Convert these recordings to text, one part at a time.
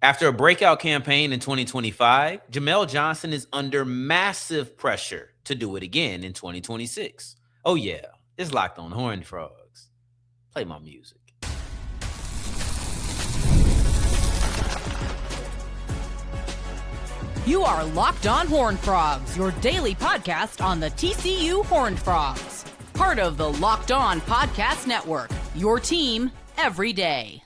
After a breakout campaign in 2025, Jamel Johnson is under massive pressure to do it again in 2026. Oh, yeah, it's locked on Horned Frogs. Play my music. You are Locked On Horned Frogs, your daily podcast on the TCU Horned Frogs. Part of the Locked On Podcast Network, your team every day.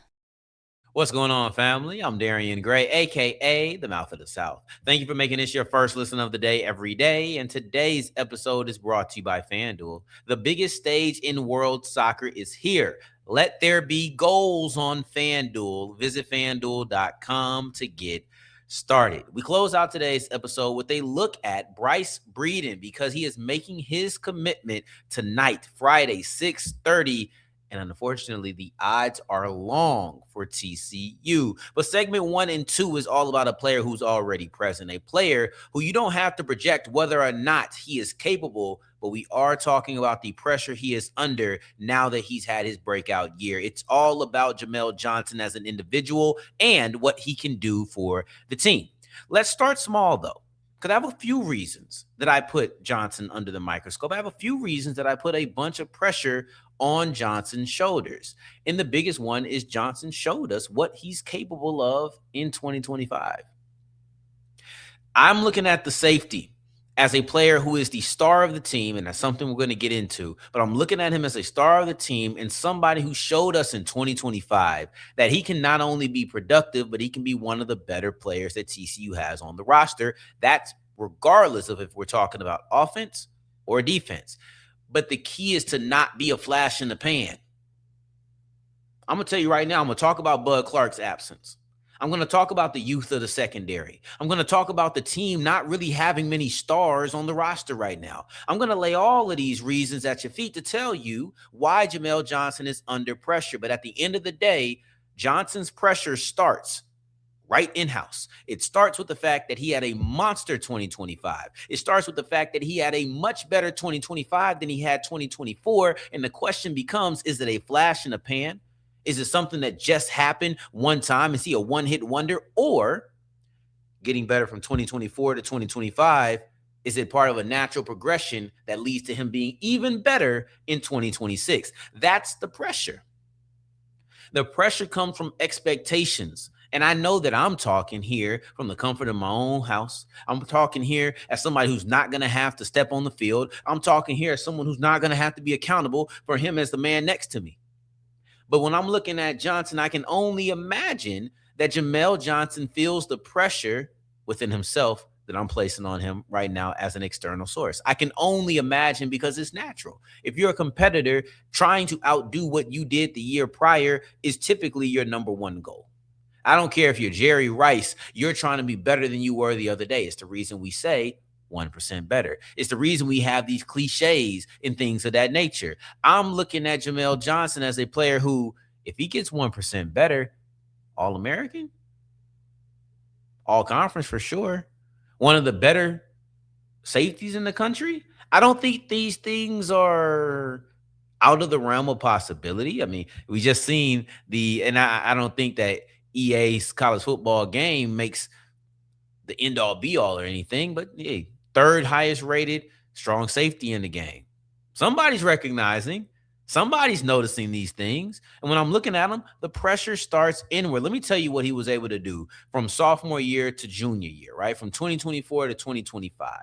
What's going on, family? I'm Darian Gray, a.k.a. the Mouth of the South. Thank you for making this your first listen of the day every day. And today's episode is brought to you by FanDuel. The biggest stage in world soccer is here. Let there be goals on FanDuel. Visit FanDuel.com to get started. We close out today's episode with a look at Bryce Breeden because he is making his commitment tonight, Friday, 6:30. And unfortunately, the odds are long for TCU. But segment 1 and 2 is all about a player who's already present, a player who you don't have to project whether or not he is capable, but we are talking about the pressure he is under now that he's had his breakout year. It's all about Jamel Johnson as an individual and what he can do for the team. Let's start small, though, because I have a few reasons that I put Johnson under the microscope. I have a few reasons that I put a bunch of pressure on Johnson's shoulders. And the biggest one is Johnson showed us what he's capable of in 2025. I'm looking at the safety as a player who is the star of the team, and that's something we're going to get into, but I'm looking at him as a star of the team and somebody who showed us in 2025 that he can not only be productive, but he can be one of the better players that TCU has on the roster. That's regardless of if we're talking about offense or defense. But the key is to not be a flash in the pan. I'm going to tell you right now, I'm going to talk about Bud Clark's absence. I'm going to talk about the youth of the secondary. I'm going to talk about the team not really having many stars on the roster right now. I'm going to lay all of these reasons at your feet to tell you why Jamel Johnson is under pressure. But at the end of the day, Johnson's pressure starts right in-house. It starts with the fact that he had a monster 2025. It starts with the fact that he had a much better 2025 than he had 2024. And the question becomes, is it a flash in the pan? Is it something that just happened one time? Is he a one-hit wonder? Or getting better from 2024 to 2025, is it part of a natural progression that leads to him being even better in 2026? That's the pressure. The pressure comes from expectations. And I know that I'm talking here from the comfort of my own house. I'm talking here as somebody who's not going to have to step on the field. I'm talking here as someone who's not going to have to be accountable for him as the man next to me. But when I'm looking at Johnson, I can only imagine that Jamel Johnson feels the pressure within himself that I'm placing on him right now as an external source. I can only imagine because it's natural. If you're a competitor, trying to outdo what you did the year prior is typically your number one goal. I don't care if you're Jerry Rice, you're trying to be better than you were the other day. It's the reason we say 1% better. It's the reason we have these cliches and things of that nature. I'm looking at Jamel Johnson as a player who, if he gets 1% better, All-American, All-Conference for sure, one of the better safeties in the country. I don't think these things are out of the realm of possibility. I mean, we just seen and I don't think that EA's college football game makes the end all be all or anything, but hey, third highest rated strong safety in the game. Somebody's recognizing, somebody's noticing these things. And when I'm looking at him, the pressure starts inward. Let me tell you what he was able to do from sophomore year to junior year, right? From 2024 to 2025.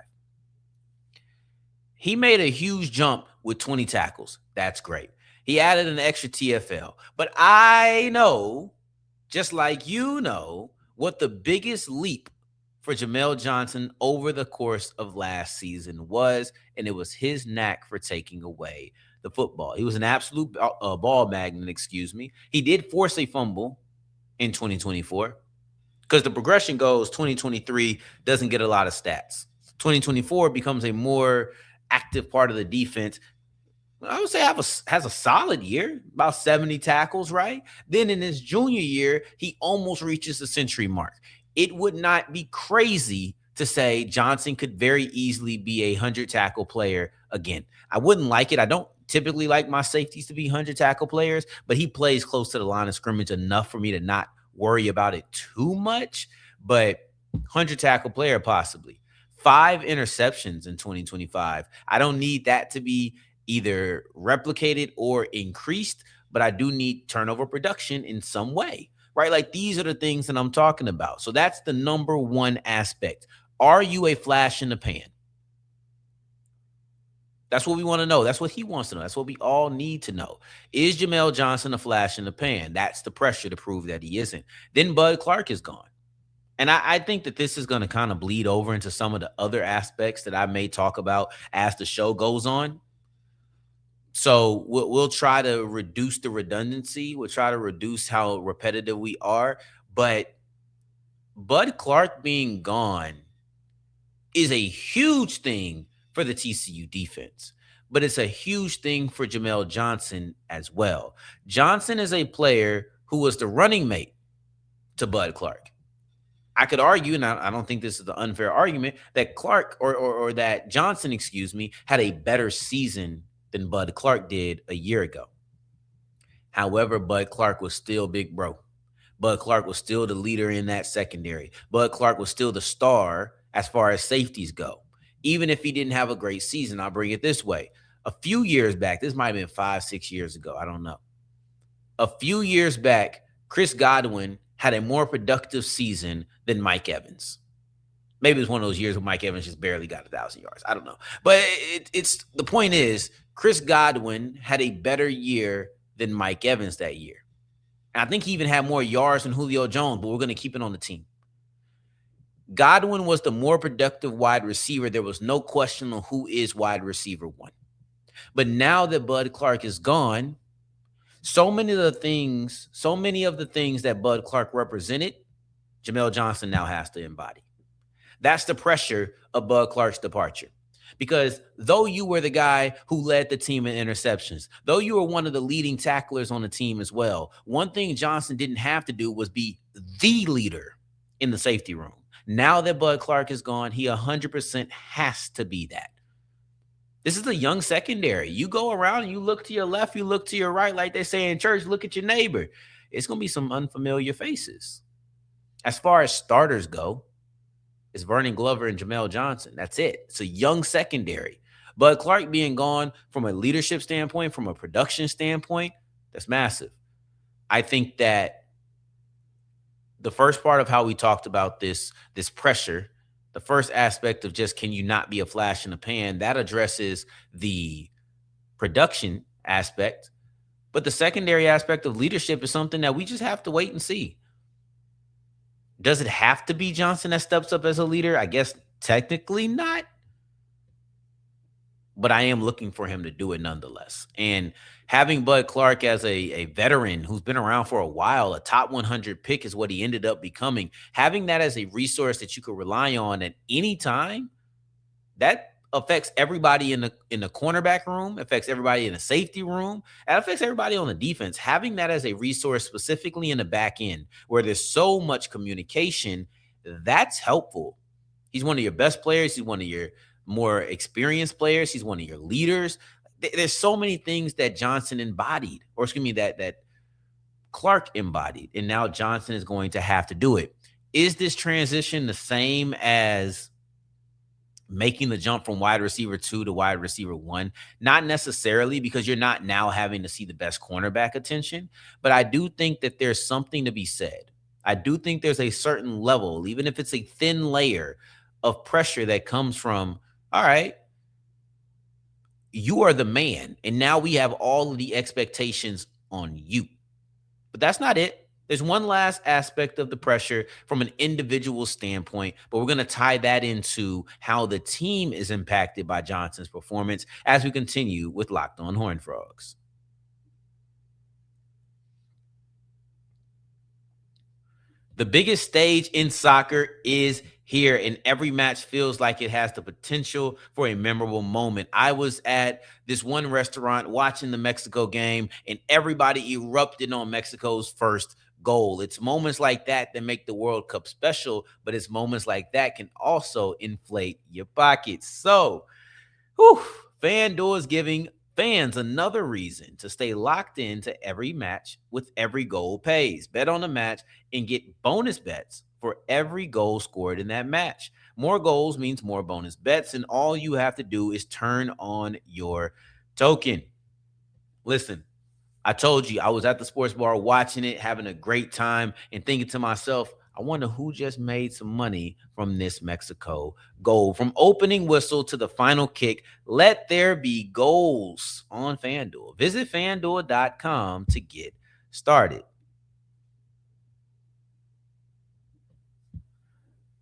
He made a huge jump with 20 tackles. That's great. He added an extra TFL. But I know, just like you know, what the biggest leap for Jamel Johnson over the course of last season was, and it was his knack for taking away the football. He was an absolute ball magnet, He did force a fumble in 2024 because the progression goes 2023 doesn't get a lot of stats. 2024 becomes a more active part of the defense. I would say has a solid year, about 70 tackles, right? Then in his junior year, he almost reaches the century mark. It would not be crazy to say Johnson could very easily be a 100-tackle player again. I wouldn't like it. I don't typically like my safeties to be 100-tackle players, but he plays close to the line of scrimmage enough for me to not worry about it too much, but 100 tackle player possibly. 5 interceptions in 2025. I don't need that to be either replicated or increased, but I do need turnover production in some way, right? Like these are the things that I'm talking about. So that's the number one aspect. Are you a flash in the pan? That's what we want to know. That's what he wants to know. That's what we all need to know. Is Jamel Johnson a flash in the pan? That's the pressure to prove that he isn't. Then Bud Clark is gone. And I think that this is going to kind of bleed over into some of the other aspects that I may talk about as the show goes on. So we'll try to reduce the redundancy. We'll try to reduce how repetitive we are. But Bud Clark being gone is a huge thing for the TCU defense, but it's a huge thing for Jamel Johnson as well. Johnson is a player who was the running mate to Bud Clark. I could argue, and I don't think this is the unfair argument, that Clark or that Johnson, had a better season than Bud Clark did a year ago. However, Bud Clark was still big bro. Bud Clark was still the leader in that secondary. Bud Clark was still the star as far as safeties go. Even if he didn't have a great season, I'll bring it this way. A few years back, this might have been 5-6 years ago, I don't know. A few years back, Chris Godwin had a more productive season than Mike Evans. Maybe it was one of those years where Mike Evans just barely got 1,000 yards. I don't know. But it's the point is, Chris Godwin had a better year than Mike Evans that year. And I think he even had more yards than Julio Jones, but we're going to keep it on the team. Godwin was the more productive wide receiver. There was no question on who is wide receiver one. But now that Bud Clark is gone, so many of the things that Bud Clark represented, Jamel Johnson now has to embody. That's the pressure of Bud Clark's departure. Because though you were the guy who led the team in interceptions, though you were one of the leading tacklers on the team as well, one thing Johnson didn't have to do was be the leader in the safety room. Now that Bud Clark is gone, he 100% has to be that. This is a young secondary. You go around and you look to your left, you look to your right, like they say in church, look at your neighbor. It's going to be some unfamiliar faces. As far as starters go, it's Vernon Glover and Jamel Johnson. That's it. It's a young secondary. Bud Clark being gone from a leadership standpoint, from a production standpoint, that's massive. I think that the first part of how we talked about this pressure, the first aspect of just can you not be a flash in the pan, that addresses the production aspect. But the secondary aspect of leadership is something that we just have to wait and see. Does it have to be Johnson that steps up as a leader? I guess technically not. But I am looking for him to do it nonetheless. And having Bud Clark as a veteran who's been around for a while, a top 100 pick is what he ended up becoming. Having that as a resource that you could rely on at any time, that affects everybody in the cornerback room, affects everybody in the safety room, and affects everybody on the defense. Having that as a resource specifically in the back end where there's so much communication, that's helpful. He's one of your best players. He's one of your more experienced players. He's one of your leaders. There's so many things that Johnson embodied, or excuse me, that Clark embodied, and now Johnson is going to have to do it. Is this transition the same as making the jump from wide receiver 2 to wide receiver 1? Not necessarily, because you're not now having to see the best cornerback attention, but I do think that there's something to be said. I do think there's a certain level, even if it's a thin layer of pressure that comes from, all right, you are the man, and now we have all of the expectations on you. But that's not it. There's one last aspect of the pressure from an individual standpoint, but we're going to tie that into how the team is impacted by Johnson's performance as we continue with Locked On Horned Frogs. The biggest stage in soccer is here, and every match feels like it has the potential for a memorable moment. I was at this one restaurant watching the Mexico game, and everybody erupted on Mexico's first goal. It's moments like that that make the World Cup special, but it's moments like that can also inflate your pockets. So, FanDuel fans another reason to stay locked into every match with every goal pays. Bet on the match and get bonus bets for every goal scored in that match. More goals means more bonus bets, and all you have to do is turn on your token. Listen, I told you I was at the sports bar watching it, having a great time, and thinking to myself, I wonder who just made some money from this Mexico goal. From opening whistle to the final kick, let there be goals on FanDuel. Visit FanDuel.com to get started.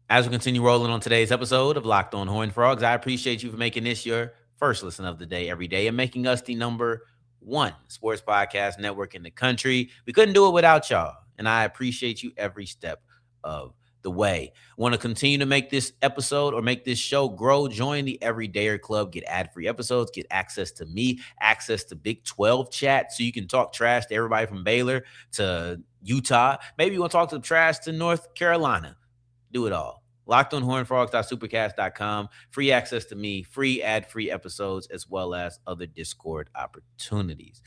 As we continue rolling on today's episode of Locked On Horned Frogs, I appreciate you for making this your first listen of the day every day and making us the number one sports podcast network in the country. We couldn't do it without y'all, and I appreciate you every step of the way. Want to continue to make this episode or make this show grow? Join the Everydayer Club. Get ad-free episodes. Get access to me, access to Big 12 chat, so you can talk trash to everybody from Baylor to Utah. Maybe you want to talk to trash to North Carolina. Do it all. LockedOnHornedFrogs.supercast.com. Free access to me, free ad-free episodes, as well as other Discord opportunities.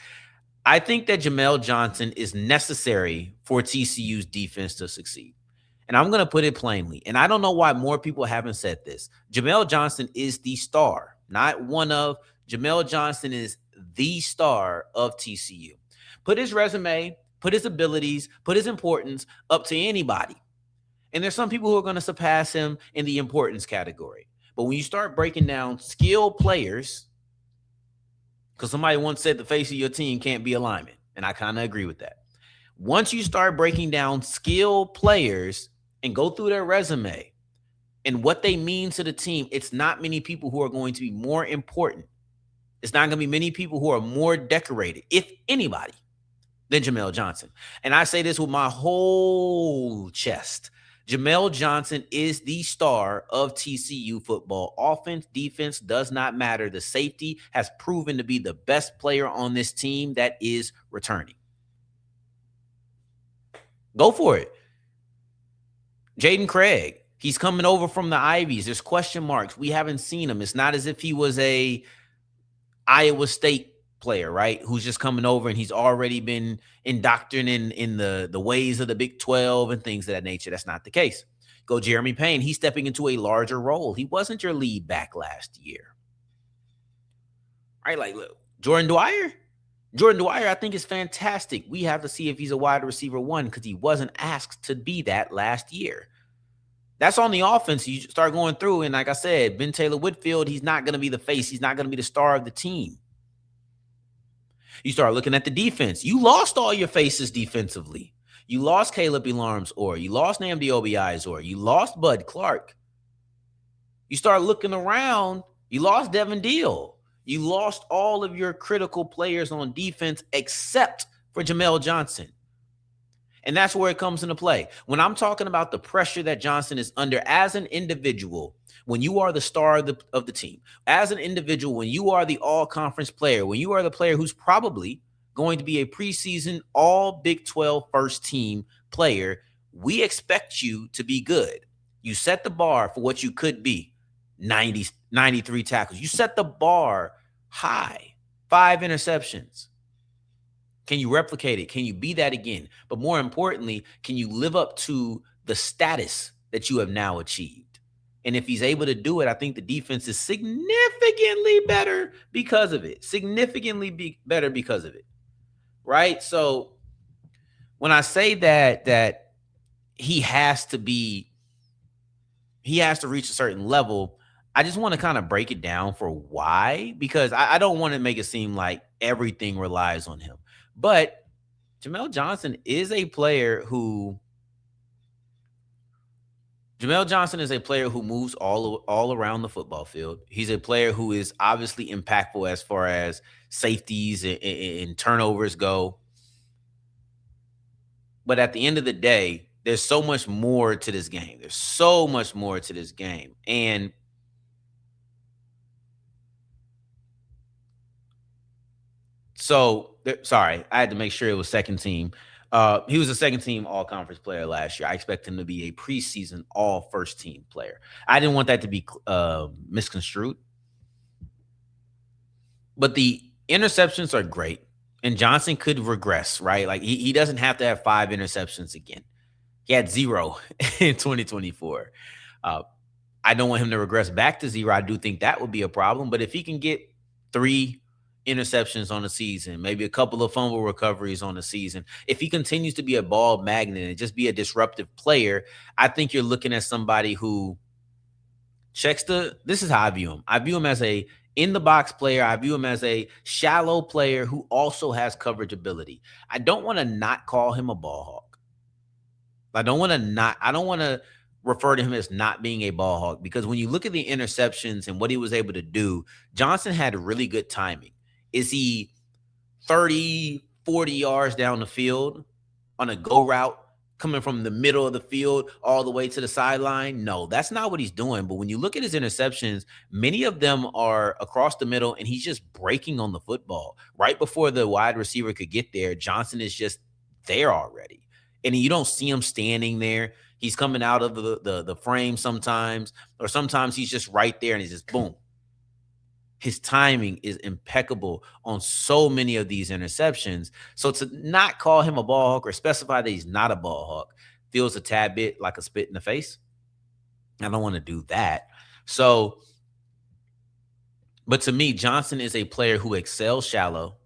I think that Jamel Johnson is necessary for TCU's defense to succeed. And I'm going to put it plainly. And I don't know why more people haven't said this. Jamel Johnson is the star, not one of. Jamel Johnson is the star of TCU. Put his resume, put his abilities, put his importance up to anybody. And there's some people who are going to surpass him in the importance category. But when you start breaking down skilled players, because somebody once said the face of your team can't be a lineman, and I kind of agree with that. Once you start breaking down skilled players and go through their resume and what they mean to the team, it's not many people who are going to be more important. It's not going to be many people who are more decorated, if anybody, than Jamel Johnson. And I say this with my whole chest. Jamel Johnson is the star of TCU football. Offense, defense does not matter. The safety has proven to be the best player on this team that is returning. Go for it. Jaden Craig, he's coming over from the Ivies. There's question marks. We haven't seen him. It's not as if he was a Iowa State player, right, who's just coming over and he's already been indoctrinated in the ways of the Big 12 and things of that nature. That's not the case. Go Jeremy Payne. He's stepping into a larger role. He wasn't your lead back last year. Right, like, look, Jordan Dwyer, I think, is fantastic. We have to see if he's a wide receiver one because he wasn't asked to be that last year. That's on the offense. You start going through, and like I said, Ben Taylor Whitfield, he's not going to be the face. He's not going to be the star of the team. You start looking at the defense. You lost all your faces defensively. You lost Caleb Elarms, or you lost Nnamdi Obi's, or you lost Bud Clark. You start looking around. You lost Devin Deal. You lost all of your critical players on defense except for Jamel Johnson. And that's where it comes into play. When I'm talking about the pressure that Johnson is under as an individual, when you are the star of the team, as an individual, when you are the all-conference player, when you are the player who's probably going to be a preseason all Big 12 first team player, we expect you to be good. You set the bar for what you could be, 93 tackles. You set the bar high, 5 interceptions. Can you replicate it? Can you be that again? But more importantly, can you live up to the status that you have now achieved? And if he's able to do it, I think the defense is significantly better because of it. Better because of it. Right? So when I say that he has to reach a certain level, I just want to kind of break it down for why, because I don't want to make it seem like everything relies on him. But Jamel Johnson is a player who moves all around the football field. He's a player who is obviously impactful as far as safeties and turnovers go. But at the end of the day, there's so much more to this game. And so, sorry, I had to make sure it was second team. He was a second team all-conference player last year. I expect him to be a preseason all first team player. I didn't want that to be misconstrued. But the interceptions are great, and Johnson could regress, right? Like he doesn't have to have 5 interceptions again. He had 0 in 2024. Uh, I don't want him to regress back to 0. I do think that would be a problem. But if he can get 3 interceptions on the season, maybe a couple of fumble recoveries on the season, if he continues to be a ball magnet and just be a disruptive player, I think you're looking at somebody who this is how I view him. I view him as a in the box player. I view him as a shallow player who also has coverage ability. I don't want to not call him a ball hawk. I don't want to refer to him as not being a ball hawk, because when you look at the interceptions and what he was able to do, Johnson had really good timing. Is he 30, 40 yards down the field on a go route coming from the middle of the field all the way to the sideline? No, that's not what he's doing. But when you look at his interceptions, many of them are across the middle, and he's just breaking on the football. Right before the wide receiver could get there, Johnson is just there already. And you don't see him standing there. He's coming out of the frame sometimes, or sometimes he's just right there and he's just boom. His timing is impeccable on so many of these interceptions. So to not call him a ball hawk or specify that he's not a ball hawk feels a tad bit like a spit in the face. I don't want to do that. So, but to me, Johnson is a player who excels shallow,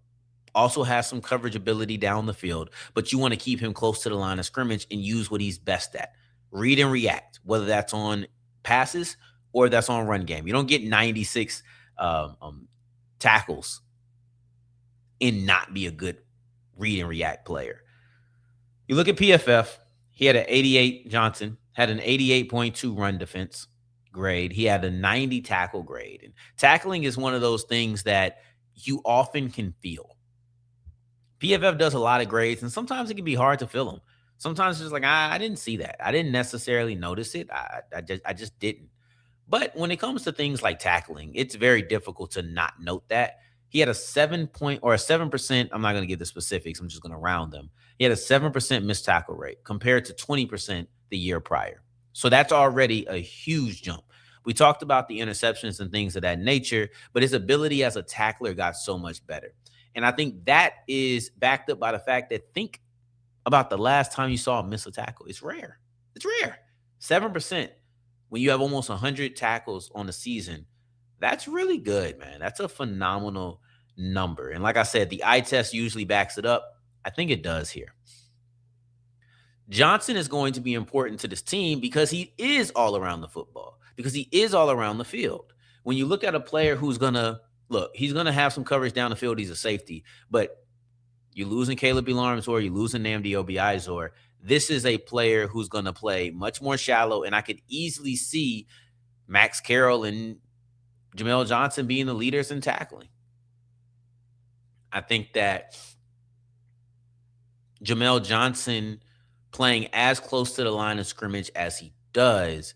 also has some coverage ability down the field, but you want to keep him close to the line of scrimmage and use what he's best at. Read and react, whether that's on passes or that's on run game. You don't get 96 tackles and not be a good read and react player. You look at PFF, he had an 88, Johnson had an 88.2 run defense grade. He had a 90 tackle grade. And tackling is one of those things that you often can feel. PFF does a lot of grades, and sometimes it can be hard to fill them. Sometimes it's just like, I didn't see that. I didn't necessarily notice it. I just didn't. But when it comes to things like tackling, it's very difficult to not note that. He had a 7%. I'm not going to give the specifics. I'm just going to round them. He had a 7% missed tackle rate compared to 20% the year prior. So that's already a huge jump. We talked about the interceptions and things of that nature, but his ability as a tackler got so much better. And I think that is backed up by the fact that think about the last time you saw him miss a tackle. It's rare. 7%. When you have almost 100 tackles on the season, that's really good, man. That's a phenomenal number. And like I said, the eye test usually backs it up. I think it does here. Johnson is going to be important to this team because he is all around the football, because he is all around the field. When you look at a player who's going to, he's going to have some coverage down the field. He's a safety. But you're losing Caleb Elarmzor, you're losing Nnamdi Obiizor. This is a player who's going to play much more shallow, and I could easily see Max Carroll and Jamel Johnson being the leaders in tackling. I think that Jamel Johnson playing as close to the line of scrimmage as he does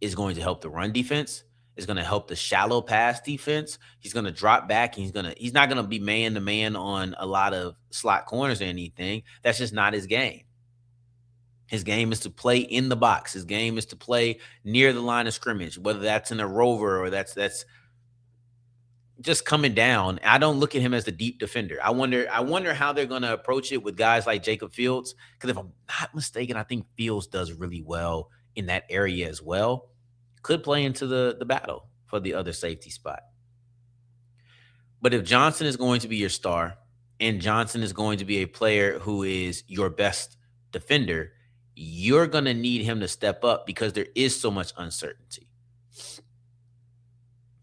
is going to help the run defense. Is going to help the shallow pass defense. He's going to drop back. And he's not going to be man to man on a lot of slot corners or anything. That's just not his game. His game is to play in the box. His game is to play near the line of scrimmage, whether that's in a rover or that's just coming down. I don't look at him as the deep defender. I wonder how they're going to approach it with guys like Jacob Fields, because if I'm not mistaken, I think Fields does really well in that area as well. Could play into the battle for the other safety spot. But if Johnson is going to be your star and Johnson is going to be a player who is your best defender, you're going to need him to step up because there is so much uncertainty.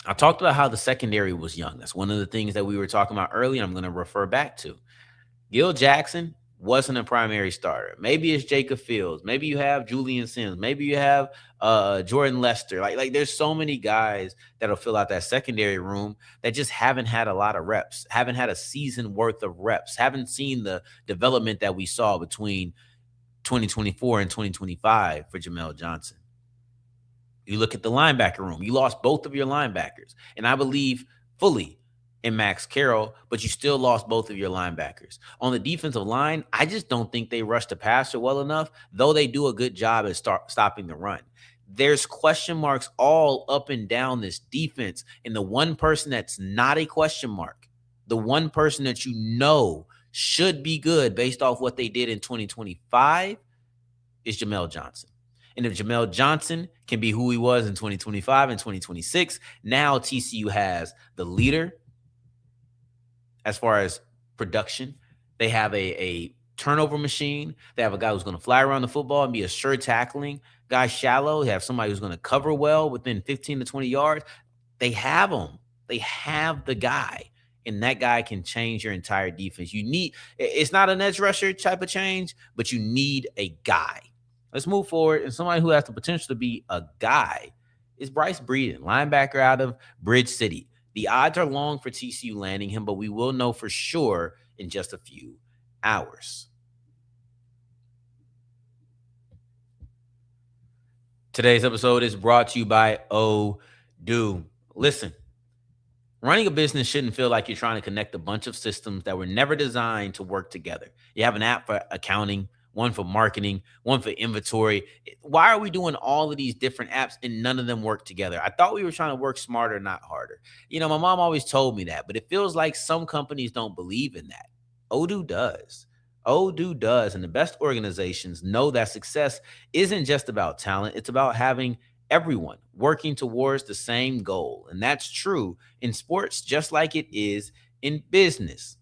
I talked about how the secondary was young. That's one of the things that we were talking about earlier. I'm going to refer back to. Gil Jackson wasn't a primary starter. Maybe it's Jacob Fields. Maybe you have Julian Sims. Maybe you have Jordan Lester. Like there's so many guys that'll fill out that secondary room that just haven't had a lot of reps, haven't had a season worth of reps, haven't seen the development that we saw between 2024 and 2025 for Jamel Johnson. You look at the linebacker room. You lost both of your linebackers. And I believe fully in Max Carroll, but you still lost both of your linebackers. On the defensive line, I just don't think they rush the passer well enough, though they do a good job at stopping the run. There's question marks all up and down this defense, and the one person that's not a question mark the one person that you know should be good based off what they did in 2025 is Jamel Johnson. And if Jamel Johnson can be who he was in 2025 and 2026, now TCU has the leader as far as production. They have a turnover machine. They have a guy who's going to fly around the football and be a sure tackling guy, shallow. They have somebody who's going to cover well within 15 to 20 yards. They have him. They have the guy. And that guy can change your entire defense. It's not an edge rusher type of change, but you need a guy. Let's move forward. And somebody who has the potential to be a guy is Bryce Breeden, linebacker out of Bridge City. The odds are long for TCU landing him, but we will know for sure in just a few hours. Today's episode is brought to you by Odoo. Listen, running a business shouldn't feel like you're trying to connect a bunch of systems that were never designed to work together. You have an app for accounting, one for marketing, one for inventory. Why are we doing all of these different apps and none of them work together? I thought we were trying to work smarter, not harder. My mom always told me that, but it feels like some companies don't believe in that. Odoo does. Odoo does. And the best organizations know that success isn't just about talent. It's about having everyone working towards the same goal. And that's true in sports, just like it is in business.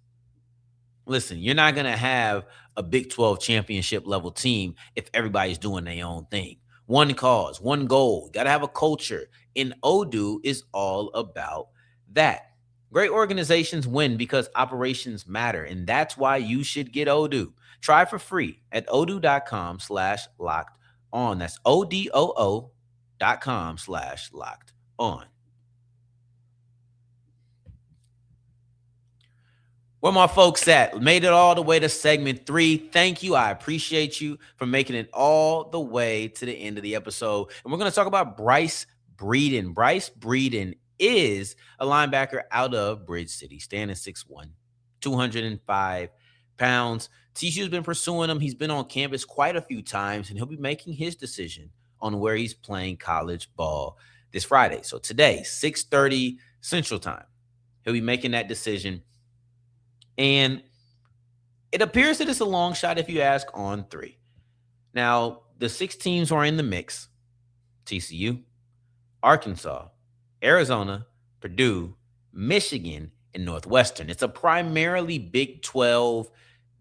Listen, you're not going to have a Big 12 championship level team if everybody's doing their own thing. One cause, one goal. You got to have a culture. And Odoo is all about that. Great organizations win because operations matter. And that's why you should get Odoo. Try for free at odoo.com/locked on. That's ODOO.com/locked on. Where my folks at? Made it all the way to segment 3. Thank you. I appreciate you for making it all the way to the end of the episode. And we're going to talk about Bryce Breeden. Bryce Breeden is a linebacker out of Bridge City, standing 6'1", 205 pounds. TCU's been pursuing him. He's been on campus quite a few times, and he'll be making his decision on where he's playing college ball this Friday. So today, 6:30 Central Time, he'll be making that decision. And it appears that it's a long shot if you ask on 3. Now, the 6 teams are in the mix: TCU, Arkansas, Arizona, Purdue, Michigan, and Northwestern. It's a primarily Big 12,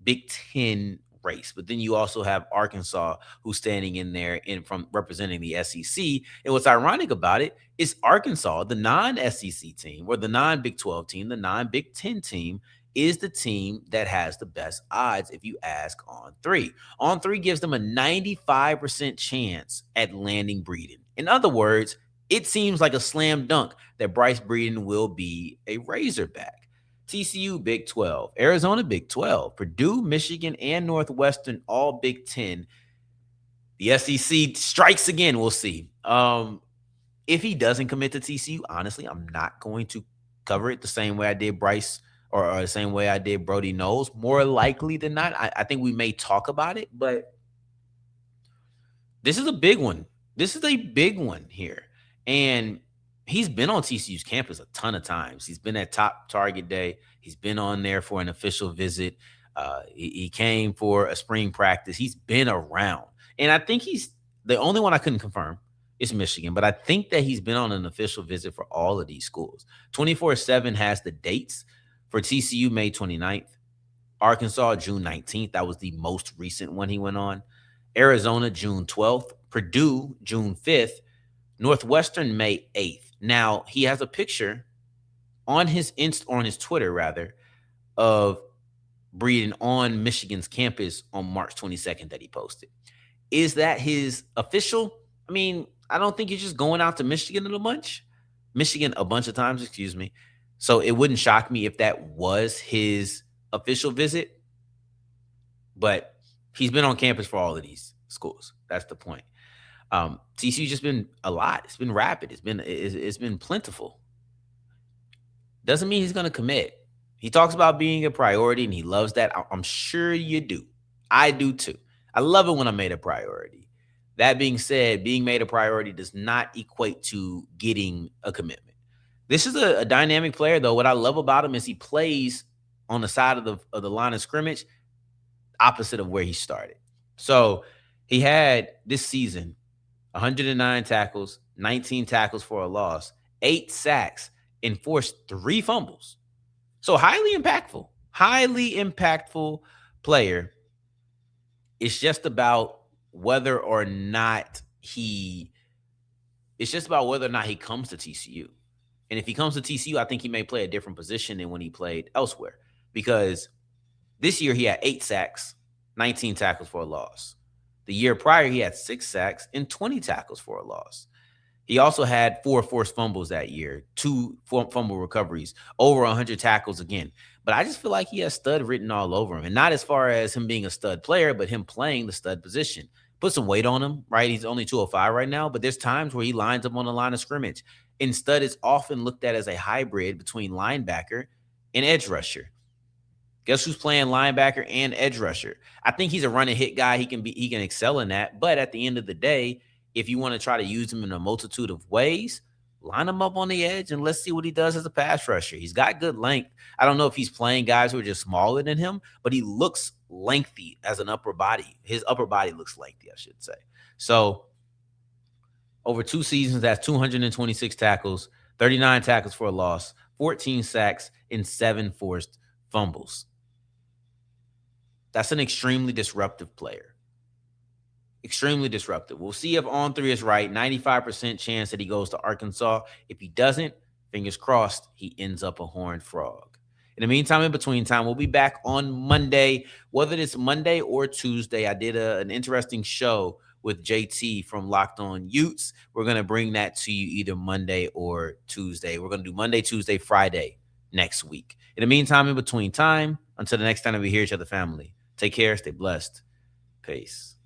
Big 10 race. But then you also have Arkansas, who's standing in there from representing the SEC. And what's ironic about it is Arkansas, the non-SEC team, or the non-Big 12 team, the non-Big 10 team, is the team that has the best odds if you ask on 3. On 3 gives them a 95% chance at landing Breeden. In other words, it seems like a slam dunk that Bryce Breeden will be a Razorback. TCU, Big 12. Arizona, Big 12. Purdue, Michigan, and Northwestern, all Big 10. The SEC strikes again. We'll see. If he doesn't commit to TCU, honestly, I'm not going to cover it the same way I did Bryce or the same way I did Brody Knowles. More likely than not, I think we may talk about it, but this is a big one. This is a big one here. And he's been on TCU's campus a ton of times. He's been at Top Target Day. He's been on there for an official visit. He came for a spring practice. He's been around. And I think he's the only one I couldn't confirm is Michigan, but I think that he's been on an official visit for all of these schools. 24/7 has the dates for TCU, May 29th. Arkansas, June 19th. That was the most recent one he went on. Arizona, June 12th. Purdue, June 5th. Northwestern, May 8th. Now, he has a picture on his Twitter, rather, of Breeden on Michigan's campus on March 22nd that he posted. Is that his official? I mean, I don't think he's just going out to Michigan a bunch of times, excuse me. So it wouldn't shock me if that was his official visit. But he's been on campus for all of these schools. That's the point. TCU's just been a lot. It's been rapid. It's been plentiful. Doesn't mean he's going to commit. He talks about being a priority, and he loves that. I'm sure you do. I do too. I love it when I'm made a priority. That being said, being made a priority does not equate to getting a commitment. This is a dynamic player, though. What I love about him is he plays on the side of the line of scrimmage, opposite of where he started. So he had this season 109 tackles, 19 tackles for a loss, 8 sacks, and forced 3 fumbles. So highly impactful player. It's just about whether or not he comes to TCU. And if he comes to TCU, I think he may play a different position than when he played elsewhere. Because this year he had 8 sacks, 19 tackles for a loss. The year prior, he had 6 sacks and 20 tackles for a loss. He also had 4 forced fumbles that year, 2 fumble recoveries, over 100 tackles again. But I just feel like he has stud written all over him. And not as far as him being a stud player, but him playing the stud position. Put some weight on him, right? He's only 205 right now, but there's times where he lines up on the line of scrimmage. And stud is often looked at as a hybrid between linebacker and edge rusher. Guess who's playing linebacker and edge rusher? I think he's a run and hit guy. He can excel in that. But at the end of the day, if you want to try to use him in a multitude of ways, line him up on the edge and let's see what he does as a pass rusher. He's got good length. I don't know if he's playing guys who are just smaller than him, but he looks lengthy as an upper body. His upper body looks lengthy, I should say. So over 2 seasons, that's 226 tackles, 39 tackles for a loss, 14 sacks, and 7 forced fumbles. That's an extremely disruptive player. Extremely disruptive. We'll see if On 3 is right. 95% chance that he goes to Arkansas. If he doesn't, fingers crossed, he ends up a Horned Frog. In the meantime, in between time, we'll be back on Monday. Whether it's Monday or Tuesday, I did an interesting show with JT from Locked On Utes. We're going to bring that to you either Monday or Tuesday. We're going to do Monday, Tuesday, Friday next week. In the meantime, in between time, until the next time that we hear each other, family, take care, stay blessed. Peace.